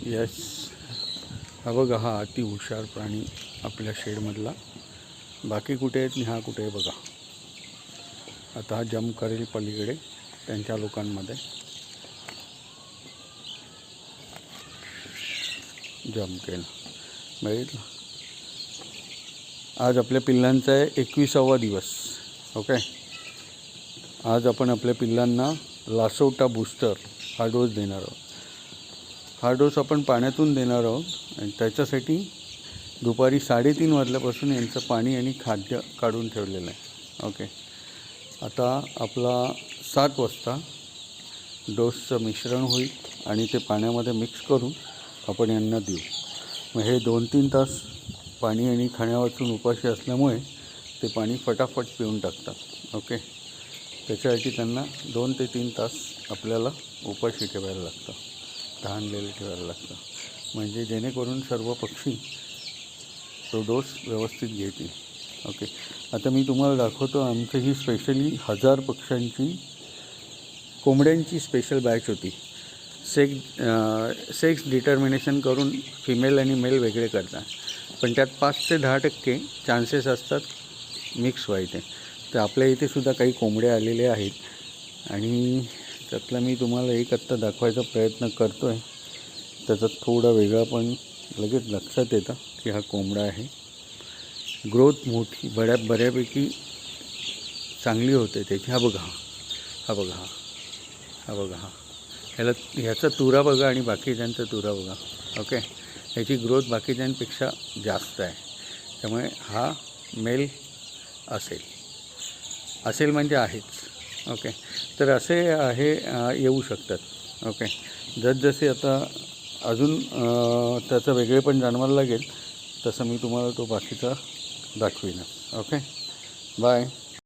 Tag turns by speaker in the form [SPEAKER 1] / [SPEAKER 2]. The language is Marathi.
[SPEAKER 1] यस, हा बघा, हा अति हुशार प्राणी आपल्या शेडमधला. बाकी कुठे आहेत आणि हा कुठे आहे बघा. आता हा जम्प करेल पलीकडे त्यांच्या लोकांमध्ये. जम्प केलं, बघितलं. आज आपल्या पिल्लांचा आहे 21वा दिवस. ओके, आज आपण आपल्या पिल्लांना लासोटा बूस्टर हा डोस देणार आहोत. हा डोस आपण पाण्यातून देणार आहोत आणि त्याच्यासाठी दुपारी 3:30 वाजल्यापासून यांचं पाणी आणि खाद्य काढून ठेवलेलं आहे. ओके, आता आपला 7 वाजता डोसचं मिश्रण होईल आणि ते पाण्यामध्ये मिक्स करून आपण यांना देऊ. मग हे 2-3 तास पाणी आणि खाण्यावाचून उपाशी असल्यामुळे ते पाणी फटाफट पिऊन टाकतात. ओके, त्याच्यासाठी त्यांना 2 ते 3 तास आपल्याला उपाशी ठेवायला लागतं, तहानलेलं ठेवायला लागतं, म्हणजे जेणेकरून सर्व पक्षी तो डोस व्यवस्थित घेतील. ओके, आता मी तुम्हाला दाखवतो. आमचं ही स्पेशली 1000 पक्ष्यांची कोंबड्यांची स्पेशल बॅच होती. सेक्स डिटर्मिनेशन करून फिमेल आणि मेल वेगळे करतात, पण त्यात 5 ते 10% चान्सेस असतात मिक्स व्हायचे. तर आपल्या इथे सुद्धा काही कोंबडे आलेले आहेत आणि त्यातला मी तुम्हाला एक आत्ता दाखवायचा प्रयत्न करतो आहे. त्याचा थोडा वेगळा पण लगेच लक्षात येतं की हा कोंबडा आहे. ग्रोथ मोठी बऱ्यापैकी चांगली होते त्याची. हा बघा, हा बघा, हा बघा, ह्याचा तुरा बघा आणि बाकीच्यांचा तुरा बघा. ओके, ह्याची ग्रोथ बाकीच्यांपेक्षा जास्त आहे, त्यामुळे हा मेल असेल म्हणजे आहेच. ओके, तर असे आहे येऊ शकतात. ओके, जसजसे आता अजून त्याचं वेगळेपण जाणवायला लागेल तसं मी तुम्हाला तो बाकीचा दाखवीन. Okay, bye.